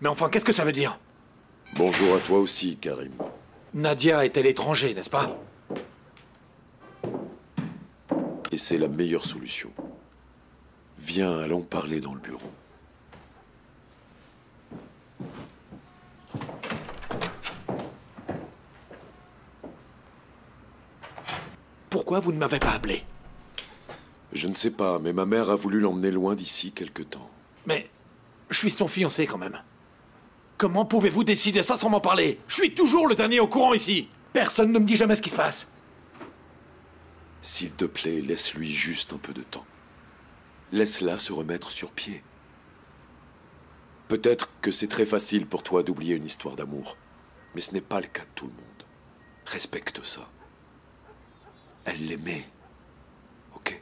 Mais enfin, qu'est-ce que ça veut dire? Bonjour à toi aussi, Karim. Nadia est à l'étranger, n'est-ce pas? Et c'est la meilleure solution. Viens, allons parler dans le bureau. Pourquoi vous ne m'avez pas appelé? Je ne sais pas, mais ma mère a voulu l'emmener loin d'ici quelque temps. Mais je suis son fiancé quand même. Comment pouvez-vous décider ça sans m'en parler? Je suis toujours le dernier au courant ici. Personne ne me dit jamais ce qui se passe. S'il te plaît, laisse-lui juste un peu de temps. Laisse-la se remettre sur pied. Peut-être que c'est très facile pour toi d'oublier une histoire d'amour, mais ce n'est pas le cas de tout le monde. Respecte ça. Elle l'aimait. Ok?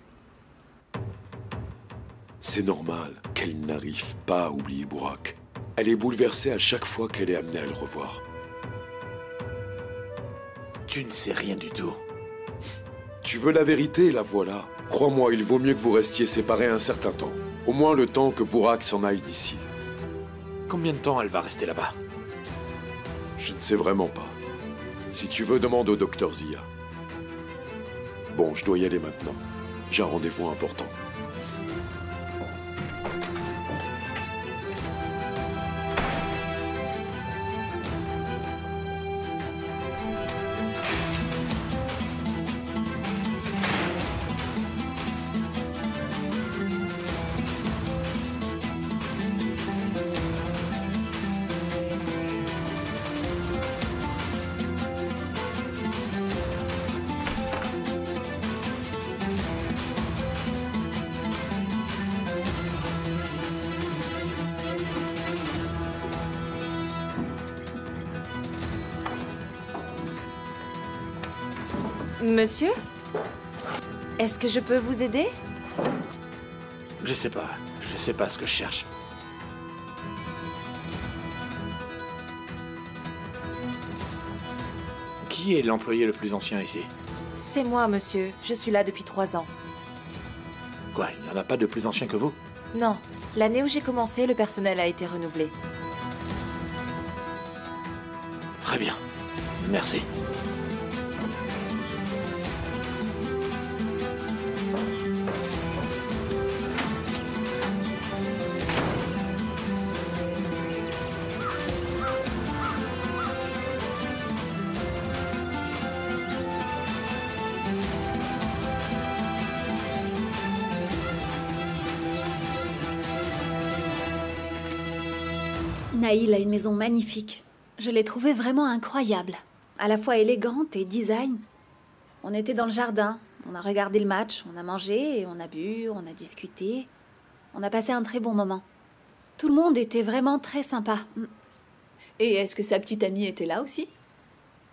C'est normal qu'elle n'arrive pas à oublier Bourak. Elle est bouleversée à chaque fois qu'elle est amenée à le revoir. Tu ne sais rien du tout. Tu veux la vérité, la voilà. Crois-moi, il vaut mieux que vous restiez séparés un certain temps. Au moins le temps que Bourak s'en aille d'ici. Combien de temps elle va rester là-bas? Je ne sais vraiment pas. Si tu veux, demande au docteur Zia. Bon, je dois y aller maintenant. J'ai un rendez-vous important. Monsieur? Est-ce que je peux vous aider? Je sais pas. Je sais pas ce que je cherche. Qui est l'employé le plus ancien ici? C'est moi, monsieur. Je suis là depuis 3 ans. Quoi, il n'y en a pas de plus ancien que vous? Non. L'année où j'ai commencé, le personnel a été renouvelé. Très bien. Merci. Naïl a une maison magnifique. Je l'ai trouvée vraiment incroyable. À la fois élégante et design. On était dans le jardin, on a regardé le match, on a mangé, et on a bu, on a discuté. On a passé un très bon moment. Tout le monde était vraiment très sympa. Et est-ce que sa petite amie était là aussi?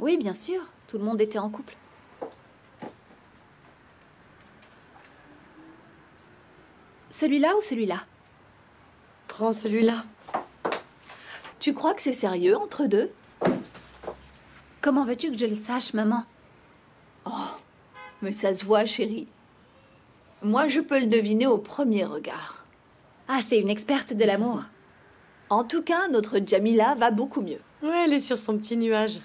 Oui, bien sûr. Tout le monde était en couple. Celui-là ou celui-là? Prends celui-là. Tu crois que c'est sérieux entre deux? Comment veux-tu que je le sache, maman? Oh, mais ça se voit, chérie. Moi, je peux le deviner au premier regard. Ah, c'est une experte de l'amour. En tout cas, notre Jamila va beaucoup mieux. Ouais, elle est sur son petit nuage.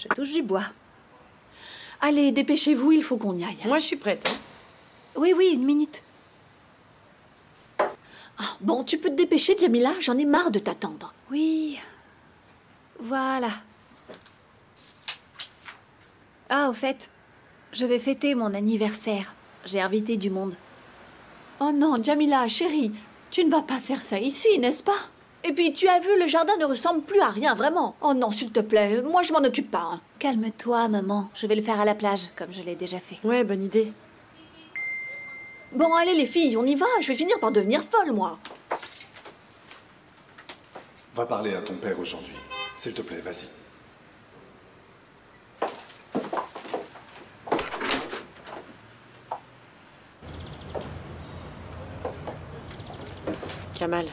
Je touche du bois. Allez, dépêchez-vous, il faut qu'on y aille. Moi, je suis prête. Hein. Oui, oui, une minute. Ah, bon, tu peux te dépêcher, Jamila, j'en ai marre de t'attendre. Oui. Voilà. Ah, au fait, je vais fêter mon anniversaire. J'ai invité du monde. Oh non, Jamila, chérie, tu ne vas pas faire ça ici, n'est-ce pas? Et puis, tu as vu, le jardin ne ressemble plus à rien, vraiment. Oh non, s'il te plaît, moi je m'en occupe pas. Hein. Calme-toi, maman. Je vais le faire à la plage, comme je l'ai déjà fait. Ouais, bonne idée. Bon, allez les filles, on y va. Je vais finir par devenir folle, moi. Va parler à ton père aujourd'hui. S'il te plaît, vas-y. Kamal,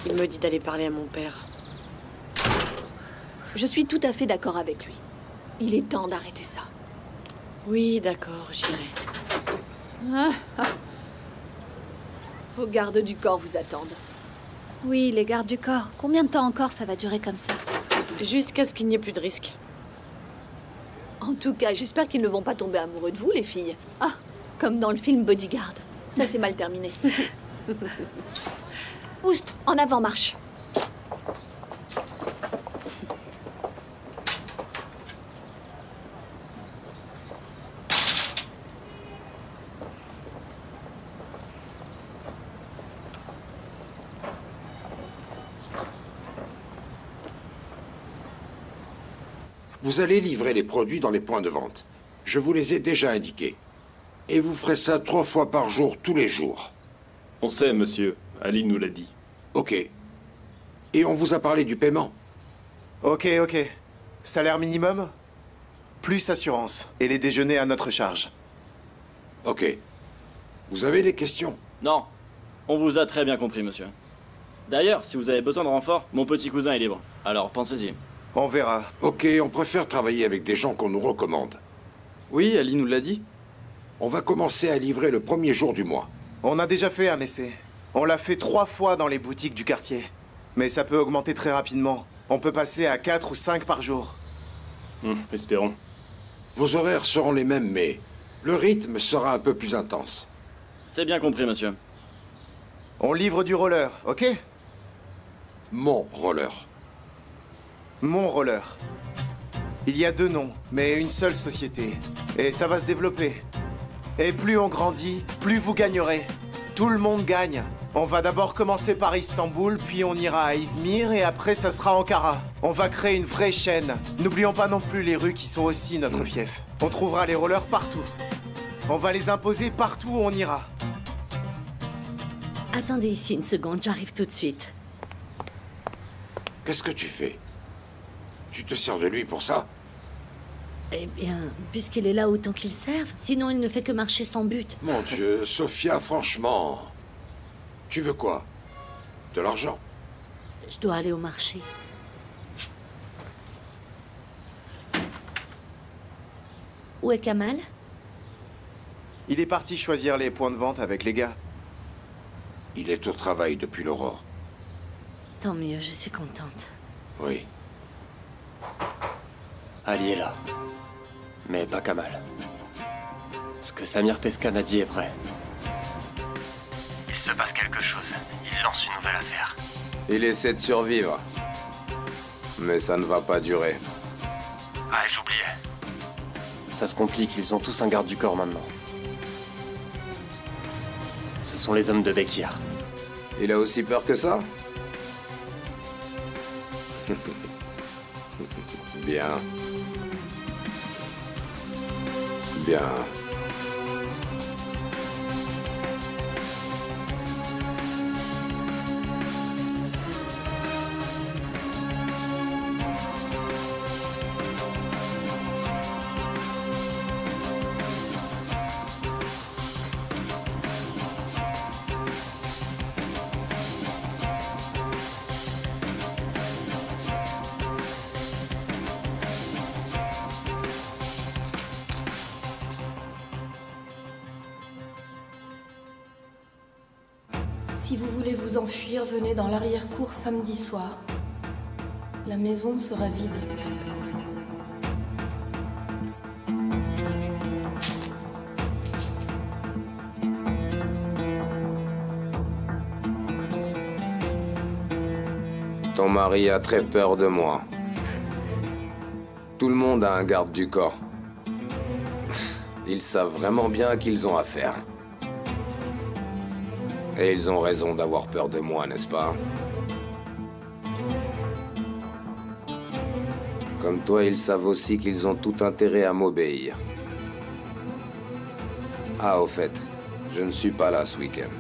il me dit d'aller parler à mon père. Je suis tout à fait d'accord avec lui. Il est temps d'arrêter ça. Oui, d'accord, j'irai. Vos gardes du corps vous attendent. Oui, les gardes du corps. Combien de temps encore ça va durer comme ça? Jusqu'à ce qu'il n'y ait plus de risque. En tout cas, j'espère qu'ils ne vont pas tomber amoureux de vous, les filles. Ah, comme dans le film Bodyguard. Ça, c'est mal terminé. Oust, en avant, marche. Vous allez livrer les produits dans les points de vente. Je vous les ai déjà indiqués. Et vous ferez ça 3 fois par jour, tous les jours. On sait, monsieur. Ali nous l'a dit. Ok. Et on vous a parlé du paiement? Ok. Salaire minimum, plus assurance. Et les déjeuners à notre charge. Ok. Vous avez des questions? Non. On vous a très bien compris, monsieur. D'ailleurs, si vous avez besoin de renfort, mon petit cousin est libre. Alors pensez-y. On verra. Ok, on préfère travailler avec des gens qu'on nous recommande. Oui, Ali nous l'a dit. On va commencer à livrer le premier jour du mois. On a déjà fait un essai. On l'a fait 3 fois dans les boutiques du quartier. Mais ça peut augmenter très rapidement. On peut passer à 4 ou 5 par jour. Espérons. Vos horaires seront les mêmes, mais le rythme sera un peu plus intense. C'est bien compris, monsieur. On livre du roller, ok? Mon roller. Mon roller. Il y a 2 noms, mais une seule société. Et ça va se développer. Et plus on grandit, plus vous gagnerez. Tout le monde gagne. On va d'abord commencer par Istanbul, puis on ira à Izmir, et après ça sera Ankara. On va créer une vraie chaîne. N'oublions pas non plus les rues qui sont aussi notre fief. On trouvera les rollers partout. On va les imposer partout où on ira. Attendez ici une seconde, j'arrive tout de suite. Qu'est-ce que tu fais? Tu te sers de lui pour ça? Eh bien, puisqu'il est là autant qu'il serve, sinon il ne fait que marcher sans but. Mon Dieu, Sophia, franchement... Tu veux quoi? De l'argent? Je dois aller au marché. Où est Kamal? Il est parti choisir les points de vente avec les gars. Il est au travail depuis l'aurore. Tant mieux, je suis contente. Oui. Ali est là. Mais pas Kamal. Ce que Samir Tescan a dit est vrai. Il se passe quelque chose. Il lance une nouvelle affaire. Il essaie de survivre. Mais ça ne va pas durer. Ah, j'oubliais. Ça se complique, ils ont tous un garde du corps maintenant. Ce sont les hommes de Bekir. Il a aussi peur que ça? Bien. Bien. Si vous voulez vous enfuir, venez dans l'arrière-cour samedi soir. La maison sera vide. Ton mari a très peur de moi. Tout le monde a un garde du corps. Ils savent vraiment bien à qui ils ont affaire. Et ils ont raison d'avoir peur de moi, n'est-ce pas? Comme toi, ils savent aussi qu'ils ont tout intérêt à m'obéir. Ah, au fait, je ne suis pas là ce week-end.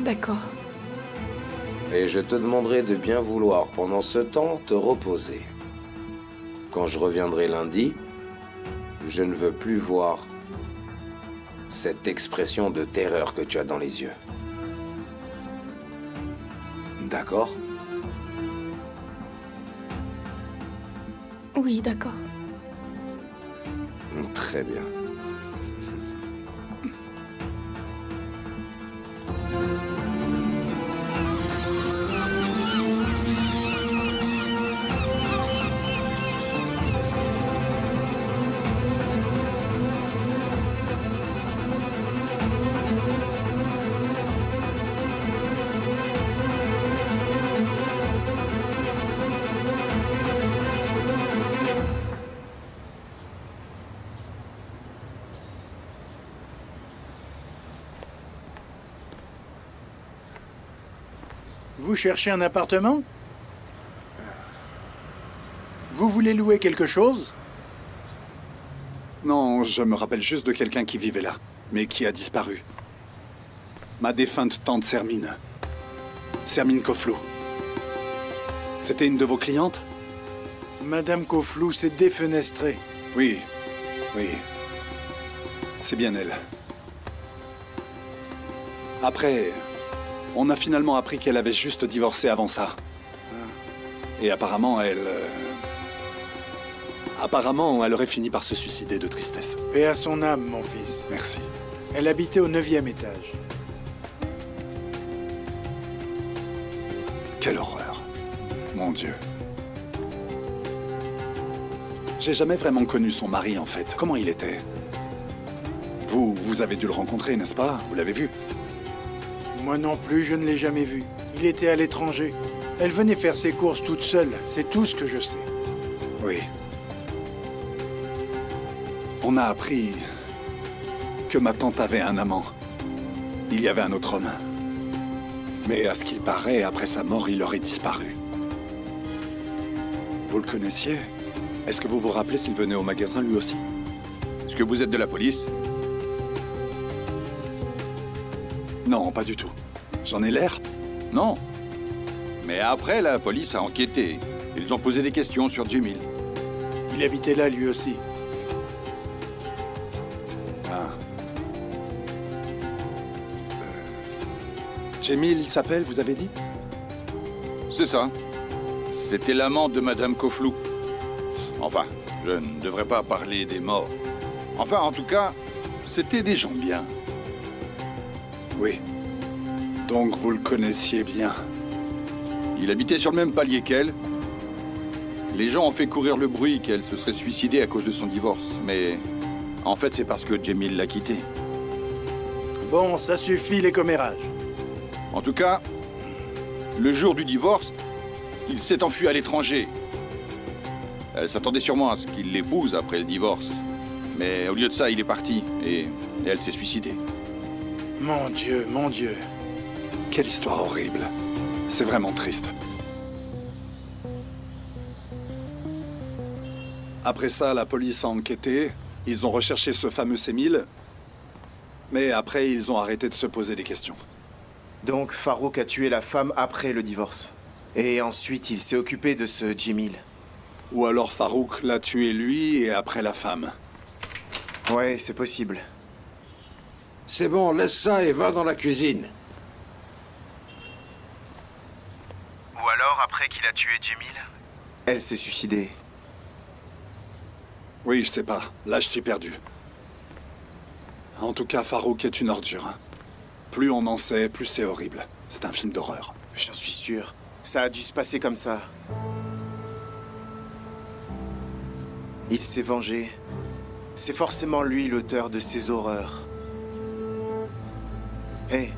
D'accord. Et je te demanderai de bien vouloir, pendant ce temps, te reposer. Quand je reviendrai lundi, je ne veux plus voir cette expression de terreur que tu as dans les yeux. D'accord? Oui, d'accord. Très bien. Vous cherchez un appartement? Vous voulez louer quelque chose? Non, je me rappelle juste de quelqu'un qui vivait là, mais qui a disparu. Ma défunte tante Sermine. Sermine Koflou. C'était une de vos clientes? Madame Koflou s'est défenestrée. Oui, oui. C'est bien elle. Après, on a finalement appris qu'elle avait juste divorcé avant ça. Et apparemment, Apparemment, elle aurait fini par se suicider de tristesse. Paix à son âme, mon fils. Merci. Elle habitait au 9e étage. Quelle horreur. Mon Dieu. J'ai jamais vraiment connu son mari, en fait. Comment il était? Vous avez dû le rencontrer, n'est-ce pas? Vous l'avez vu? Moi non plus, je ne l'ai jamais vu. Il était à l'étranger. Elle venait faire ses courses toute seule. C'est tout ce que je sais. Oui. On a appris que ma tante avait un amant. Il y avait un autre homme. Mais à ce qu'il paraît, après sa mort, il aurait disparu. Vous le connaissiez? Est-ce que vous vous rappelez s'il venait au magasin lui aussi? Est-ce que vous êtes de la police? Non, pas du tout. J'en ai l'air? Non. Mais après, la police a enquêté. Ils ont posé des questions sur Jemil. Il habitait là, lui aussi. Jemil, il s'appelle, vous avez dit? C'est ça. C'était l'amant de Madame Koflou. Enfin, je ne devrais pas parler des morts. Enfin, en tout cas, c'était des gens bien. Oui. Donc vous le connaissiez bien. Il habitait sur le même palier qu'elle. Les gens ont fait courir le bruit qu'elle se serait suicidée à cause de son divorce. Mais en fait, c'est parce que Jemil l'a quittée. Bon, ça suffit les commérages. En tout cas, le jour du divorce, il s'est enfui à l'étranger. Elle s'attendait sûrement à ce qu'il l'épouse après le divorce. Mais au lieu de ça, il est parti et elle s'est suicidée. Mon Dieu, mon Dieu. Quelle histoire horrible. C'est vraiment triste. Après ça, la police a enquêté. Ils ont recherché ce fameux Semil. Mais après, ils ont arrêté de se poser des questions. Donc Farouk a tué la femme après le divorce. Et ensuite, il s'est occupé de ce Jemil. Ou alors Farouk l'a tué lui et après la femme. Ouais, c'est possible. C'est bon, laisse ça et va dans la cuisine. Ou alors, après qu'il a tué Jemil, elle s'est suicidée. Oui, je sais pas. Là, je suis perdu. En tout cas, Farouk est une ordure. Plus on en sait, plus c'est horrible. C'est un film d'horreur. J'en suis sûr. Ça a dû se passer comme ça. Il s'est vengé. C'est forcément lui l'auteur de ces horreurs. Hé,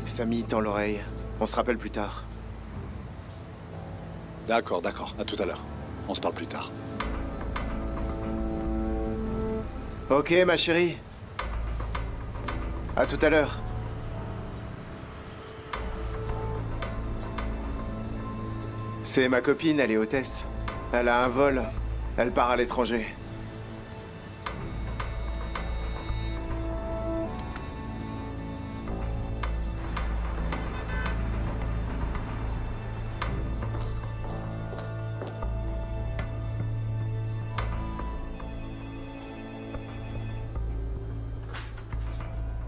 Samy, tends l'oreille. On se rappelle plus tard. D'accord, d'accord. À tout à l'heure. On se parle plus tard. Ok, ma chérie. À tout à l'heure. C'est ma copine, elle est hôtesse. Elle a un vol. Elle part à l'étranger.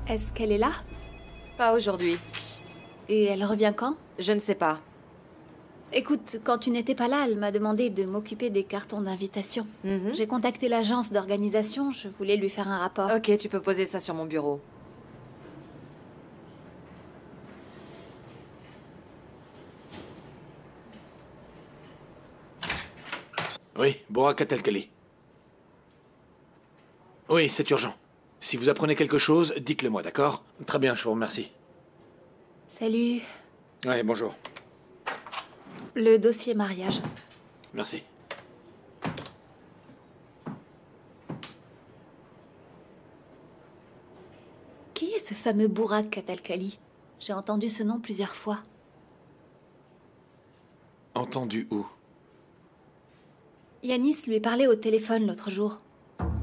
Est-ce qu'elle est là? Pas aujourd'hui. Et elle revient quand? Je ne sais pas. Écoute, quand tu n'étais pas là, elle m'a demandé de m'occuper des cartons d'invitation. J'ai contacté l'agence d'organisation, je voulais lui faire un rapport. Ok, tu peux poser ça sur mon bureau. Oui, Borakat Al-Khali. Oui, c'est urgent. Si vous apprenez quelque chose, dites-le moi, d'accord? Très bien, je vous remercie. Salut. Ouais, bonjour. Le dossier mariage. Merci. Qui est ce fameux Borakat Al-Khali? J'ai entendu ce nom plusieurs fois. Entendu où? Yanis lui parlait au téléphone l'autre jour.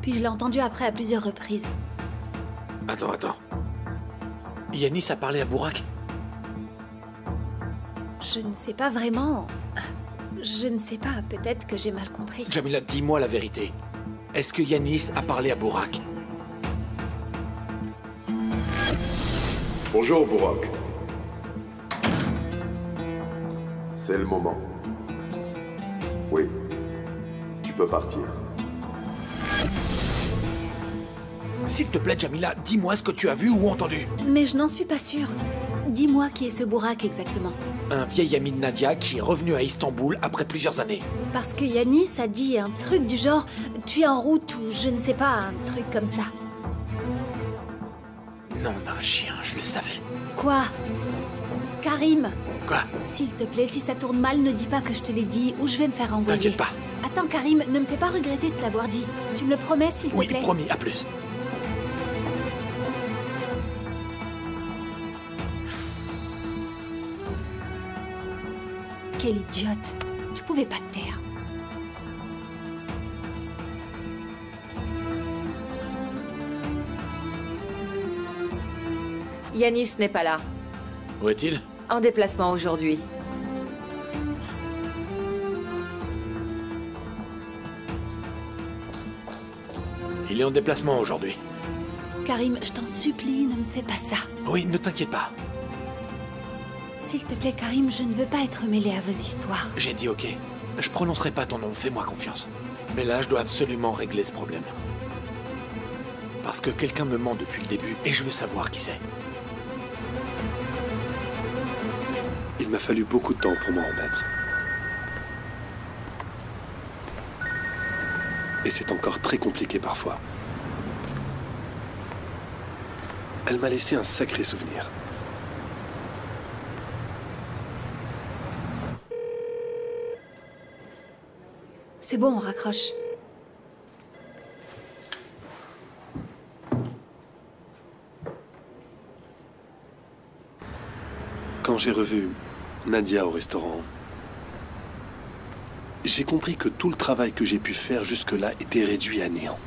Puis je l'ai entendu après à plusieurs reprises. Attends. Yanis a parlé à Burak? Je ne sais pas vraiment. Je ne sais pas, peut-être que j'ai mal compris. Jamila, dis-moi la vérité. Est-ce que Yanis a parlé à Burak? Bonjour, Burak. C'est le moment. Oui. Tu peux partir. S'il te plaît, Jamila, dis-moi ce que tu as vu ou entendu. Mais je n'en suis pas sûre. Dis-moi qui est ce Burak exactement. Un vieil ami de Nadia qui est revenu à Istanbul après plusieurs années. Parce que Yanis a dit un truc du genre « tu es en route » ou je ne sais pas, un truc comme ça. Nom d'un chien, je le savais. Quoi? Karim? Quoi? S'il te plaît, si ça tourne mal, ne dis pas que je te l'ai dit ou je vais me faire envoyer. T'inquiète pas. Attends, Karim, ne me fais pas regretter de te l'avoir dit. Tu me le promets, s'il te plaît? Oui, promis, à plus. Quelle idiote. Tu pouvais pas te taire. Yanis n'est pas là. Où est-il? En déplacement aujourd'hui. Il est en déplacement aujourd'hui. Karim, je t'en supplie, ne me fais pas ça. Oui, ne t'inquiète pas. S'il te plaît, Karim, je ne veux pas être mêlée à vos histoires. J'ai dit ok. Je prononcerai pas ton nom, fais-moi confiance. Mais là, je dois absolument régler ce problème. Parce que quelqu'un me ment depuis le début, et je veux savoir qui c'est. Il m'a fallu beaucoup de temps pour m'en remettre. Et c'est encore très compliqué parfois. Elle m'a laissé un sacré souvenir. C'est bon, on raccroche. Quand j'ai revu Nadia au restaurant, j'ai compris que tout le travail que j'ai pu faire jusque-là était réduit à néant.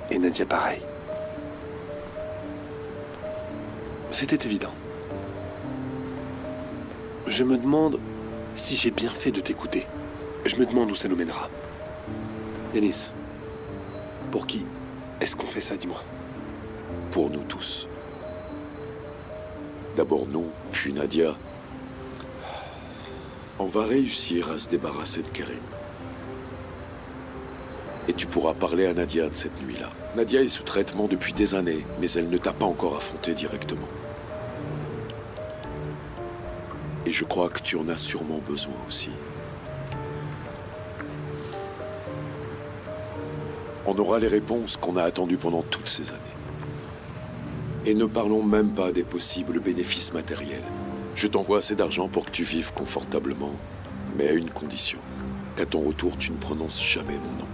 Et Nadia pareil. C'était évident. Je me demande si j'ai bien fait de t'écouter. Je me demande où ça nous mènera. Yanis, pour qui est-ce qu'on fait ça, dis-moi? Pour nous tous. D'abord nous, puis Nadia. On va réussir à se débarrasser de Karim. Et tu pourras parler à Nadia de cette nuit-là. Nadia est sous traitement depuis des années, mais elle ne t'a pas encore affronté directement. Et je crois que tu en as sûrement besoin aussi. On aura les réponses qu'on a attendues pendant toutes ces années. Et ne parlons même pas des possibles bénéfices matériels. Je t'envoie assez d'argent pour que tu vives confortablement, mais à une condition. Qu'à ton retour, tu ne prononces jamais mon nom.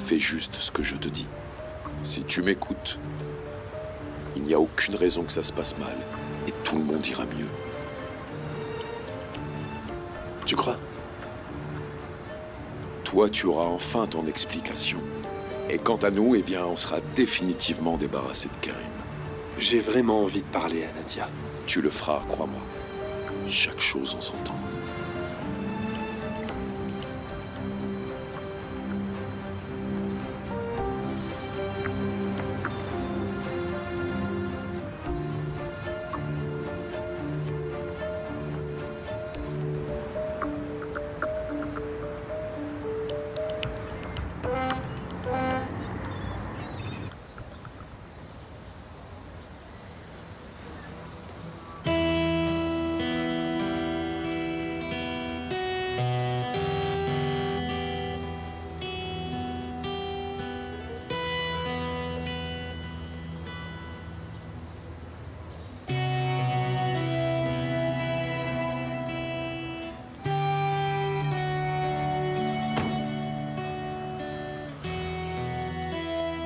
Fais juste ce que je te dis. Si tu m'écoutes, il n'y a aucune raison que ça se passe mal, et tout le monde ira mieux. Tu crois? Toi, tu auras enfin ton explication. Et quant à nous, eh bien, on sera définitivement débarrassé de Karim. J'ai vraiment envie de parler à Nadia. Tu le feras, crois-moi. Chaque chose en son temps.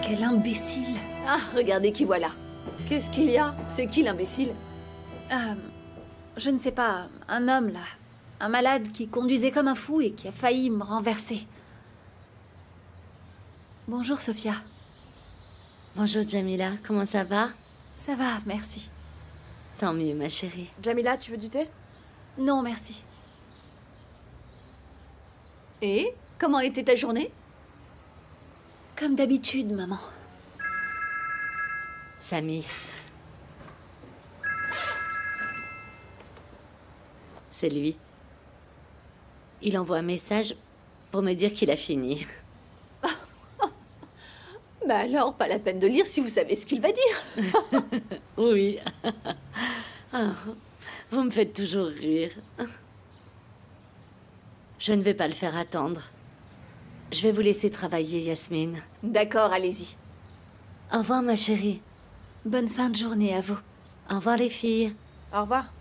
Quel imbécile! Ah, regardez qui voilà. Qu'est-ce qu'il y a? C'est qui l'imbécile? Je ne sais pas, un homme là. Un malade qui conduisait comme un fou et qui a failli me renverser. Bonjour Sophia. Bonjour Jamila, comment ça va? Ça va, merci. Tant mieux ma chérie. Jamila, tu veux du thé? Non, merci. Et comment était ta journée? Comme d'habitude, maman. Samy. C'est lui. Il envoie un message pour me dire qu'il a fini. Bah alors, pas la peine de lire si vous savez ce qu'il va dire. Oui. Ah, vous me faites toujours rire. Je ne vais pas le faire attendre. Je vais vous laisser travailler, Yasmine. D'accord, allez-y. Au revoir, ma chérie. Bonne fin de journée à vous. Au revoir, les filles. Au revoir.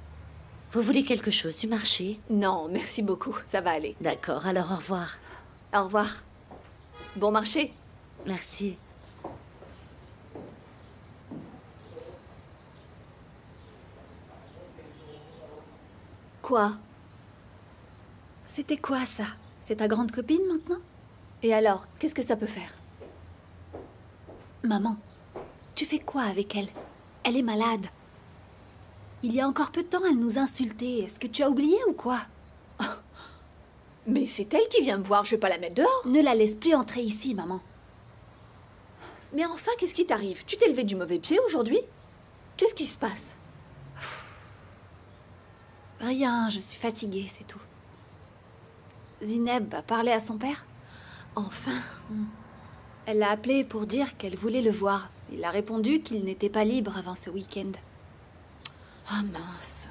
Vous voulez quelque chose du marché? Non, merci beaucoup. Ça va aller. D'accord, alors au revoir. Au revoir. Bon marché. Merci. Quoi? C'était quoi ça? C'est ta grande copine maintenant? Et alors, qu'est-ce que ça peut faire? Maman, tu fais quoi avec elle? Elle est malade. Il y a encore peu de temps, elle nous insultait. Est-ce que tu as oublié ou quoi? Mais c'est elle qui vient me voir, je vais pas la mettre dehors. Ne la laisse plus entrer ici, maman. Mais enfin, qu'est-ce qui t'arrive? Tu t'es levé du mauvais pied aujourd'hui? Qu'est-ce qui se passe? Rien, je suis fatiguée, c'est tout. Zineb a parlé à son père? Enfin. Elle l'a appelé pour dire qu'elle voulait le voir. Il a répondu qu'il n'était pas libre avant ce week-end. Ah mince.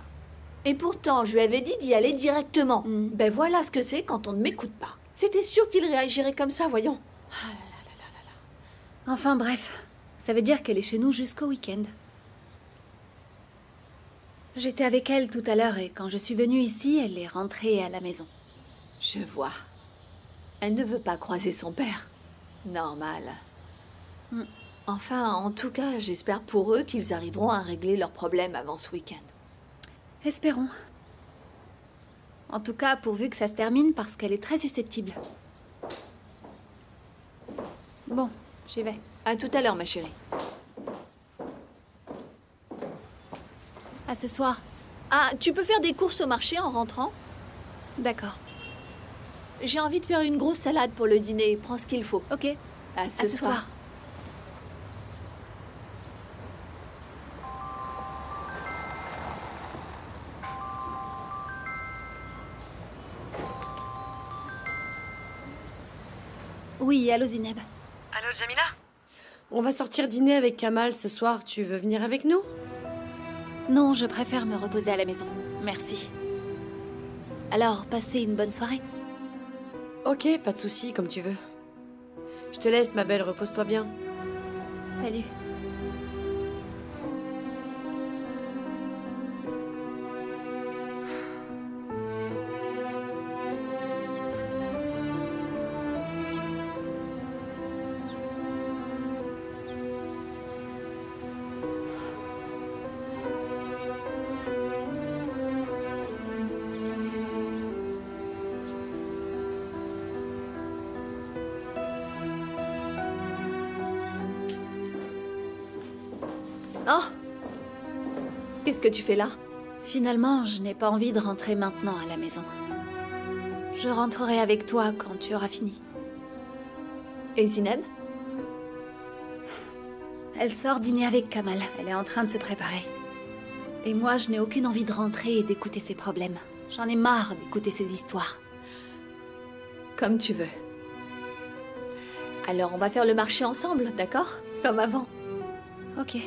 Et pourtant, je lui avais dit d'y aller directement. Ben voilà ce que c'est quand on ne m'écoute pas. C'était sûr qu'il réagirait comme ça, voyons. Ah là là là là là. Enfin bref, ça veut dire qu'elle est chez nous jusqu'au week-end. J'étais avec elle tout à l'heure et quand je suis venue ici, elle est rentrée à la maison. Je vois. Elle ne veut pas croiser son père. Normal. Enfin, en tout cas, j'espère pour eux qu'ils arriveront à régler leurs problèmes avant ce week-end. Espérons. En tout cas, pourvu que ça se termine parce qu'elle est très susceptible. Bon, j'y vais. À tout à l'heure, ma chérie. À ce soir. Ah, tu peux faire des courses au marché en rentrant? D'accord. J'ai envie de faire une grosse salade pour le dîner. Prends ce qu'il faut. Ok. À ce soir. Oui, allô Zineb. Allô, Jamila? On va sortir dîner avec Kamal ce soir. Tu veux venir avec nous? Non, je préfère me reposer à la maison. Merci. Alors, passez une bonne soirée. Ok, pas de souci, comme tu veux. Je te laisse, ma belle, repose-toi bien. Salut. Oh! Qu'est-ce que tu fais là? Finalement, je n'ai pas envie de rentrer maintenant à la maison. Je rentrerai avec toi quand tu auras fini. Et Zineb? Elle sort dîner avec Kamal. Elle est en train de se préparer. Et moi, je n'ai aucune envie de rentrer et d'écouter ses problèmes. J'en ai marre d'écouter ses histoires. Comme tu veux. Alors, on va faire le marché ensemble, d'accord? Comme avant. Ok.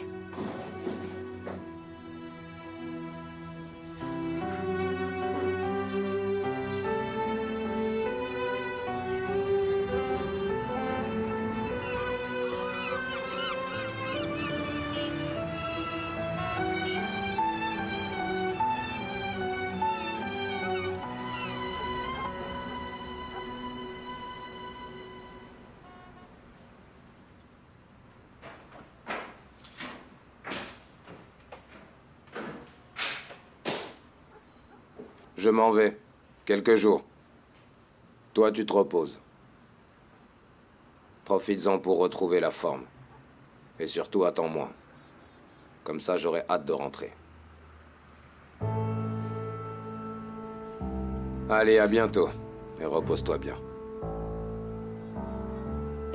Je m'en vais. Quelques jours. Toi, tu te reposes. Profites-en pour retrouver la forme. Et surtout, attends-moi. Comme ça, j'aurai hâte de rentrer. Allez, à bientôt. Et repose-toi bien.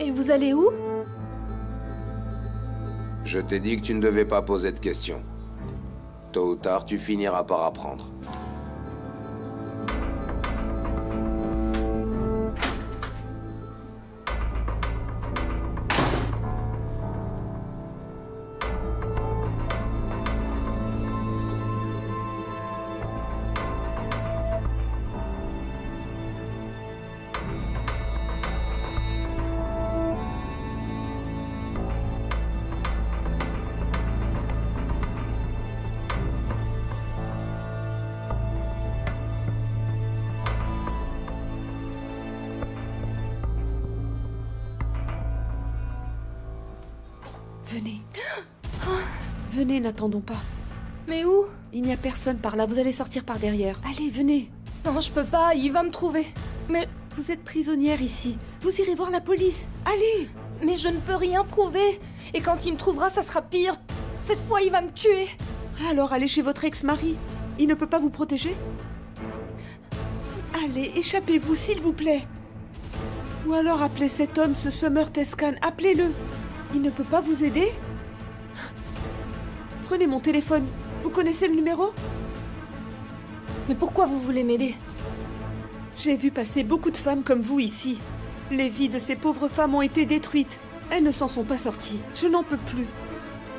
Et vous allez où? Je t'ai dit que tu ne devais pas poser de questions. Tôt ou tard, tu finiras par apprendre. Venez. Venez, n'attendons pas. Mais où? Il n'y a personne par là, vous allez sortir par derrière. Allez, venez. Non, je peux pas, il va me trouver. Mais... Vous êtes prisonnière ici. Vous irez voir la police. Allez. Mais je ne peux rien prouver. Et quand il me trouvera, ça sera pire. Cette fois, il va me tuer. Alors allez chez votre ex-mari. Il ne peut pas vous protéger? Allez, échappez-vous, s'il vous plaît. Ou alors appelez cet homme, ce Summer Tescan. Appelez-le. Il ne peut pas vous aider? Prenez mon téléphone. Vous connaissez le numéro? Mais pourquoi vous voulez m'aider? J'ai vu passer beaucoup de femmes comme vous ici. Les vies de ces pauvres femmes ont été détruites. Elles ne s'en sont pas sorties. Je n'en peux plus.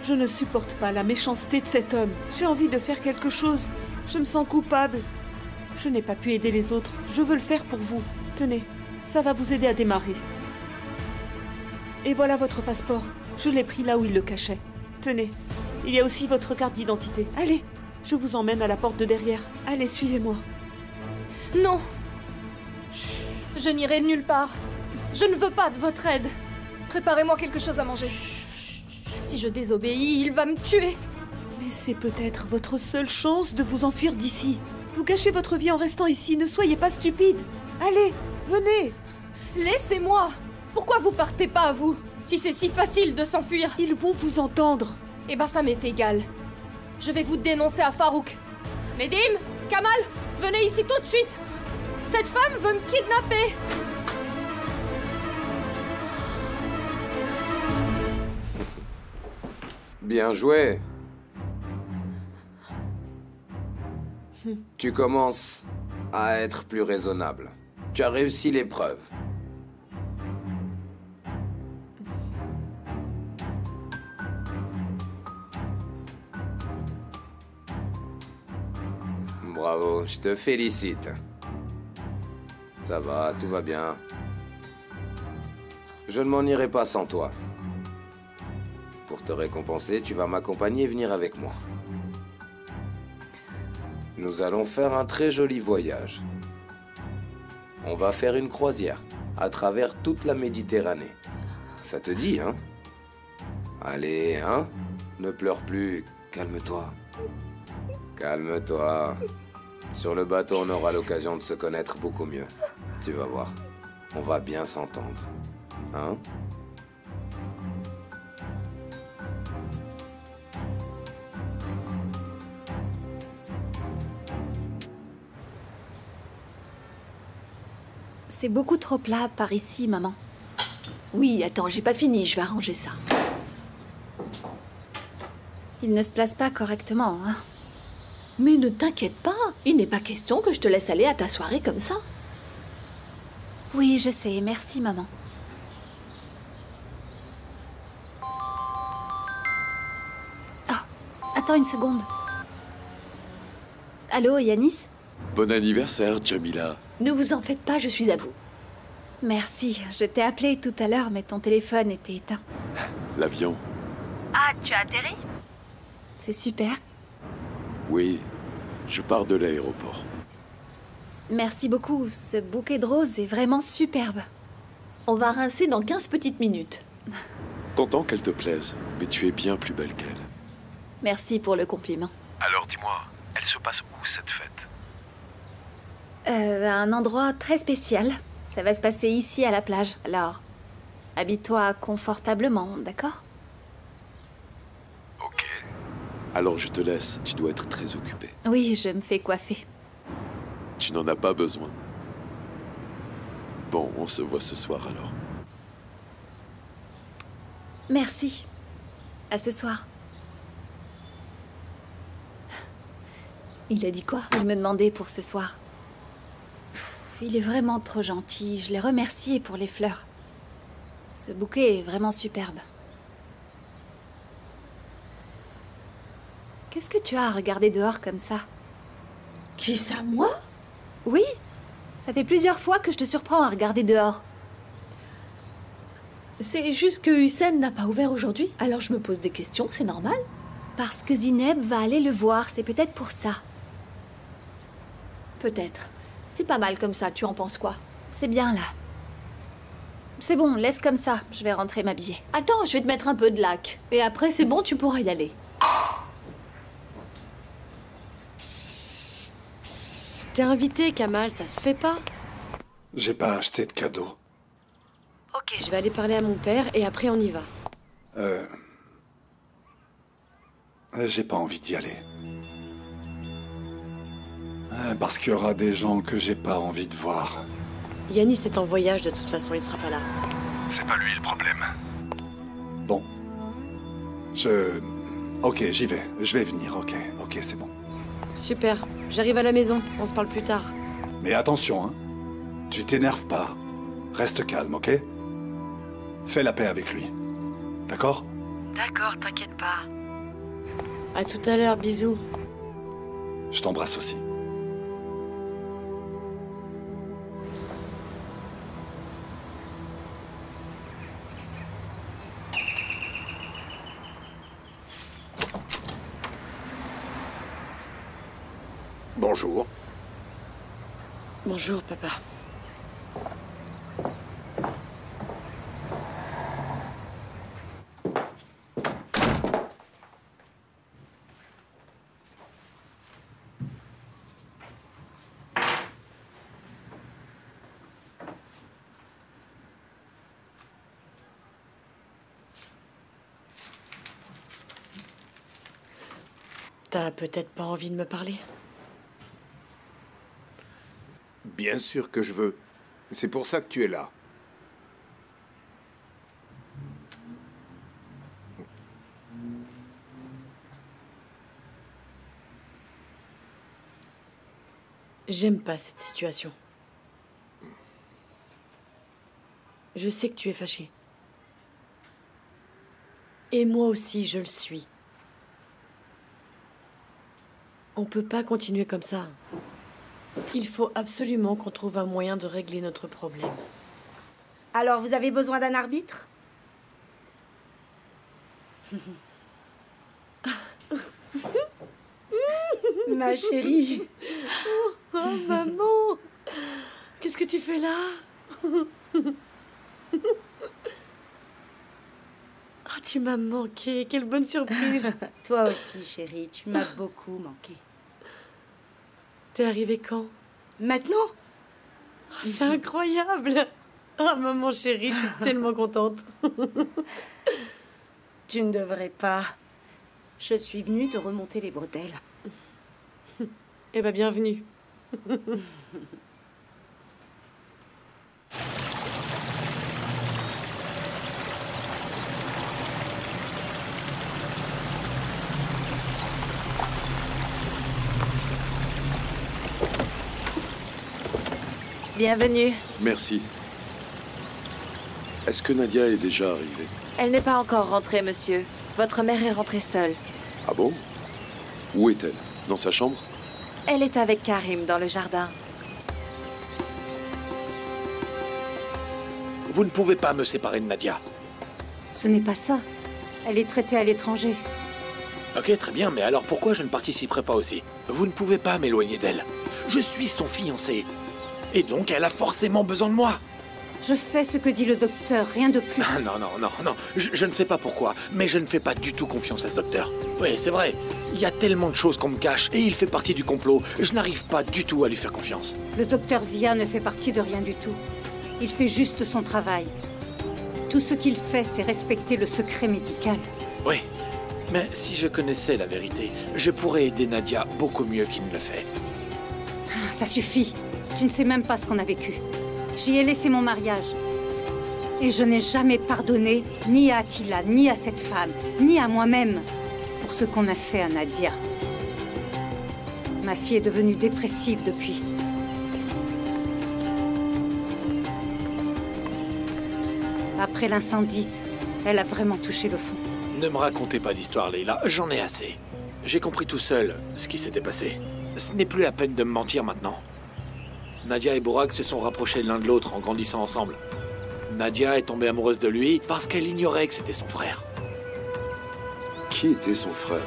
Je ne supporte pas la méchanceté de cet homme. J'ai envie de faire quelque chose. Je me sens coupable. Je n'ai pas pu aider les autres. Je veux le faire pour vous. Tenez, ça va vous aider à démarrer. Et voilà votre passeport. Je l'ai pris là où il le cachait. Tenez, il y a aussi votre carte d'identité. Allez, je vous emmène à la porte de derrière. Allez, suivez-moi. Non. Je n'irai nulle part. Je ne veux pas de votre aide. Préparez-moi quelque chose à manger. Si je désobéis, il va me tuer. Mais c'est peut-être votre seule chance de vous enfuir d'ici. Vous gâchez votre vie en restant ici. Ne soyez pas stupide. Allez, venez. Laissez-moi. Pourquoi vous partez pas, vous? Si c'est si facile de s'enfuir. Ils vont vous entendre. Eh ben, ça m'est égal. Je vais vous dénoncer à Farouk. Nedim, Kamal, venez ici tout de suite. Cette femme veut me kidnapper. Bien joué. Tu commences à être plus raisonnable. Tu as réussi l'épreuve. Bravo, je te félicite. Ça va, tout va bien. Je ne m'en irai pas sans toi. Pour te récompenser, tu vas m'accompagner et venir avec moi. Nous allons faire un très joli voyage. On va faire une croisière à travers toute la Méditerranée. Ça te dit, hein? Allez, hein? Ne pleure plus. Calme-toi. Calme-toi. Sur le bateau, on aura l'occasion de se connaître beaucoup mieux. Tu vas voir. On va bien s'entendre. Hein? C'est beaucoup trop plat par ici, maman. Oui, attends, j'ai pas fini, je vais arranger ça. Il ne se place pas correctement, hein. Mais ne t'inquiète pas, il n'est pas question que je te laisse aller à ta soirée comme ça. Oui, je sais, merci, maman. Oh, attends une seconde. Allô, Yanis? Bon anniversaire, Jamila. Ne vous en faites pas, je suis à vous. Merci, je t'ai appelé tout à l'heure, mais ton téléphone était éteint. L'avion. Ah, tu as atterri? C'est super. Oui, je pars de l'aéroport. Merci beaucoup, ce bouquet de roses est vraiment superbe. On va rincer dans 15 petites minutes. Content qu'elle te plaise, mais tu es bien plus belle qu'elle. Merci pour le compliment. Alors dis-moi, elle se passe où cette fête? Un endroit très spécial. Ça va se passer ici à la plage. Alors, habille-toi confortablement, d'accord? Ok. Alors je te laisse, tu dois être très occupé. Oui, je me fais coiffer. Tu n'en as pas besoin. Bon, on se voit ce soir alors. Merci. À ce soir. Il a dit quoi? Il me demandait pour ce soir. Il est vraiment trop gentil. Je l'ai remercié pour les fleurs. Ce bouquet est vraiment superbe. Qu'est-ce que tu as à regarder dehors comme ça? Qui ça, moi? Oui. Ça fait plusieurs fois que je te surprends à regarder dehors. C'est juste que Hussein n'a pas ouvert aujourd'hui, alors je me pose des questions, c'est normal. Parce que Zineb va aller le voir, c'est peut-être pour ça. Peut-être. C'est pas mal comme ça, tu en penses quoi? C'est bien là. C'est bon, laisse comme ça, je vais rentrer m'habiller. Attends, je vais te mettre un peu de lac. Et après, c'est bon, tu pourras y aller. T'es invité, Kamal, ça se fait pas. J'ai pas acheté de cadeau. Ok, je vais aller parler à mon père et après on y va. J'ai pas envie d'y aller. Parce qu'il y aura des gens que j'ai pas envie de voir. Yanis est en voyage, de toute façon, il sera pas là. C'est pas lui le problème. Bon. Ok, j'y vais. Je vais venir, ok, c'est bon. Super, j'arrive à la maison, on se parle plus tard. Mais attention, hein. Tu t'énerves pas. Reste calme, ok? Fais la paix avec lui. D'accord? D'accord, t'inquiète pas. À tout à l'heure, bisous. Je t'embrasse aussi. Bonjour. Bonjour, papa. T'as peut-être pas envie de me parler? Bien sûr que je veux. C'est pour ça que tu es là. J'aime pas cette situation. Je sais que tu es fâché. Et moi aussi, je le suis. On peut pas continuer comme ça. Il faut absolument qu'on trouve un moyen de régler notre problème. Alors, vous avez besoin d'un arbitre? Ma chérie. Oh, maman! Qu'est-ce que tu fais là? Ah, tu m'as manqué. Quelle bonne surprise. Toi aussi, chérie. Tu m'as beaucoup manqué. T'es arrivée quand? Maintenant? Oh, c'est incroyable! Ah, maman chérie, je suis tellement contente. Tu ne devrais pas. Je suis venue te remonter les bretelles. Eh ben, bienvenue. Bienvenue. Merci. Est-ce que Nadia est déjà arrivée? Elle n'est pas encore rentrée, monsieur. Votre mère est rentrée seule. Ah bon? Où est-elle? Dans sa chambre? Elle est avec Karim dans le jardin. Vous ne pouvez pas me séparer de Nadia. Ce n'est pas ça. Elle est traitée à l'étranger. Ok, très bien, mais alors pourquoi je ne participerai pas aussi? Vous ne pouvez pas m'éloigner d'elle. Je suis son fiancé. Et donc, elle a forcément besoin de moi. Je fais ce que dit le docteur, rien de plus. Ah, non, je ne sais pas pourquoi, mais je ne fais pas du tout confiance à ce docteur. Oui, c'est vrai, il y a tellement de choses qu'on me cache, et il fait partie du complot. Je n'arrive pas du tout à lui faire confiance. Le docteur Zia ne fait partie de rien du tout. Il fait juste son travail. Tout ce qu'il fait, c'est respecter le secret médical. Oui, mais si je connaissais la vérité, je pourrais aider Nadia beaucoup mieux qu'il ne le fait. Ah, ça suffit. Tu ne sais même pas ce qu'on a vécu. J'y ai laissé mon mariage. Et je n'ai jamais pardonné ni à Attila, ni à cette femme, ni à moi-même pour ce qu'on a fait à Nadia. Ma fille est devenue dépressive depuis. Après l'incendie, elle a vraiment touché le fond. Ne me racontez pas d'histoire, Leila, j'en ai assez. J'ai compris tout seul ce qui s'était passé. Ce n'est plus la peine de me mentir maintenant. Nadia et Burak se sont rapprochés l'un de l'autre en grandissant ensemble. Nadia est tombée amoureuse de lui parce qu'elle ignorait que c'était son frère. Qui était son frère?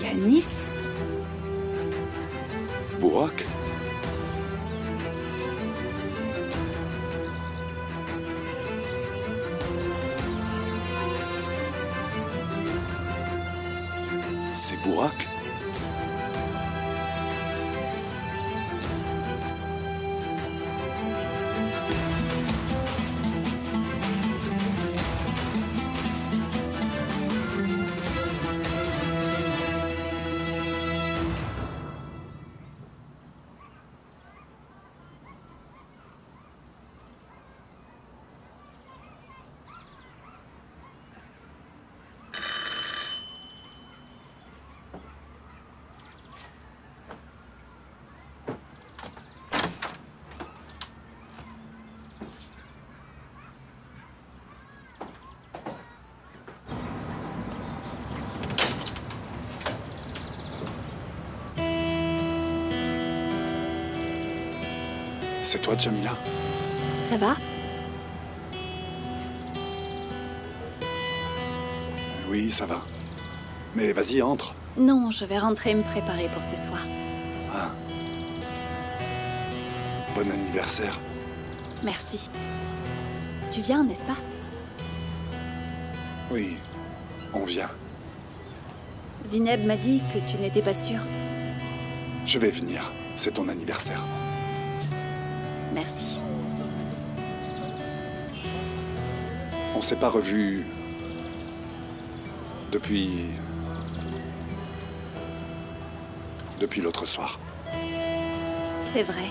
Yanis? Burak? C'est Burak? C'est toi, Jamila? Ça va? Oui, ça va. Mais vas-y, entre. Non, je vais rentrer me préparer pour ce soir. Ah. Bon anniversaire. Merci. Tu viens, n'est-ce pas? Oui, on vient. Zineb m'a dit que tu n'étais pas sûre. Je vais venir. C'est ton anniversaire. Merci. On s'est pas revus depuis l'autre soir. C'est vrai.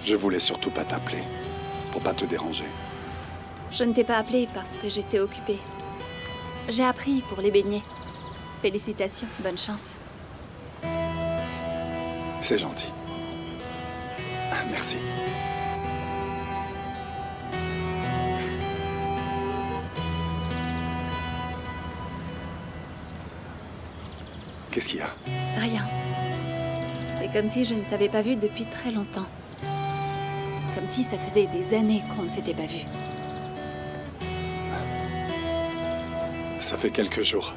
Je voulais surtout pas t'appeler, pour pas te déranger. Je ne t'ai pas appelé parce que j'étais occupée. J'ai appris pour les beignets. Félicitations, bonne chance. C'est gentil. Merci. Qu'est-ce qu'il y a? Rien. C'est comme si je ne t'avais pas vu depuis très longtemps. Comme si ça faisait des années qu'on ne s'était pas vu. Ça fait quelques jours.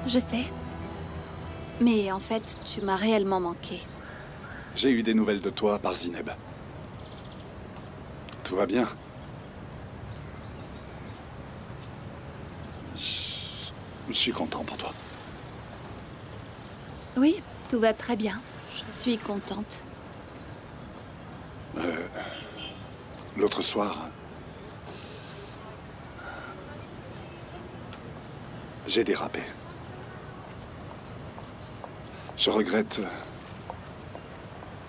Je sais. Mais en fait, tu m'as réellement manqué. J'ai eu des nouvelles de toi par Zineb. Tout va bien? Je suis content pour toi. Oui, tout va très bien. Je suis contente. L'autre soir, j'ai dérapé. Je regrette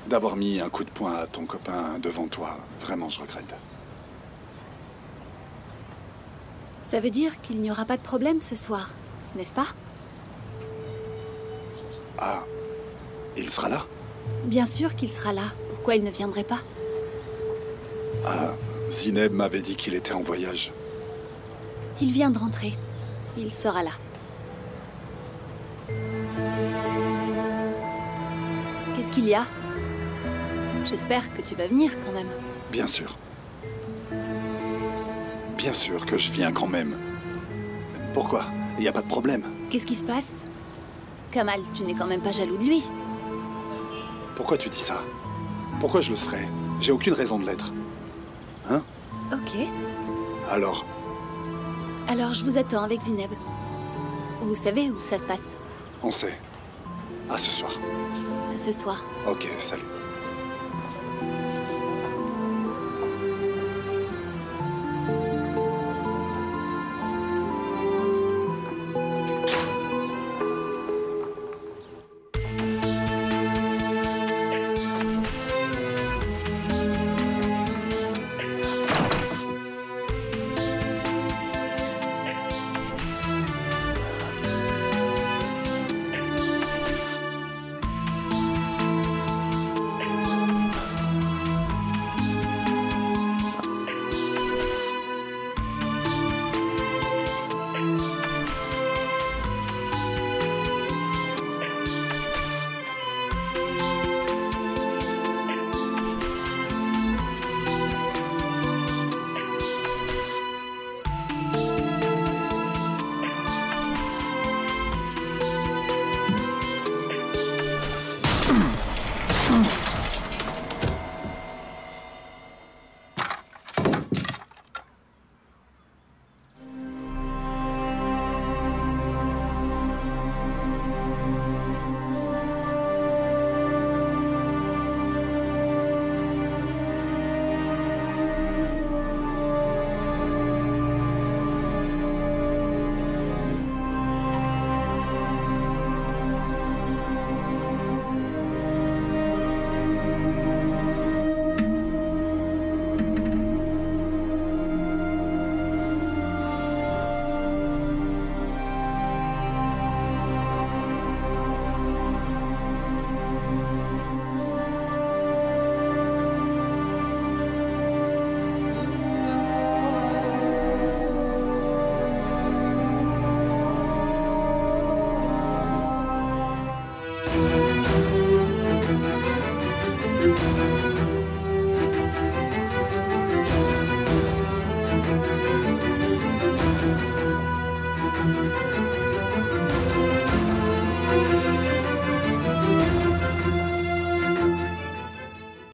d'avoir mis un coup de poing à ton copain devant toi. Vraiment, je regrette. Ça veut dire qu'il n'y aura pas de problème ce soir, n'est-ce pas? Ah, il sera là? Bien sûr qu'il sera là. Pourquoi il ne viendrait pas? Ah, Zineb m'avait dit qu'il était en voyage. Il vient de rentrer. Il sera là. Qu'est-ce qu'il y a? J'espère que tu vas venir quand même. Bien sûr. Bien sûr que je viens quand même. Pourquoi? Il n'y a pas de problème. Qu'est-ce qui se passe? Kamal, tu n'es quand même pas jaloux de lui? Pourquoi tu dis ça? Pourquoi je le serais? J'ai aucune raison de l'être. Hein? Ok. Alors? Alors, je vous attends avec Zineb. Vous savez où ça se passe? On sait. À ce soir. Ce soir. Ok, salut.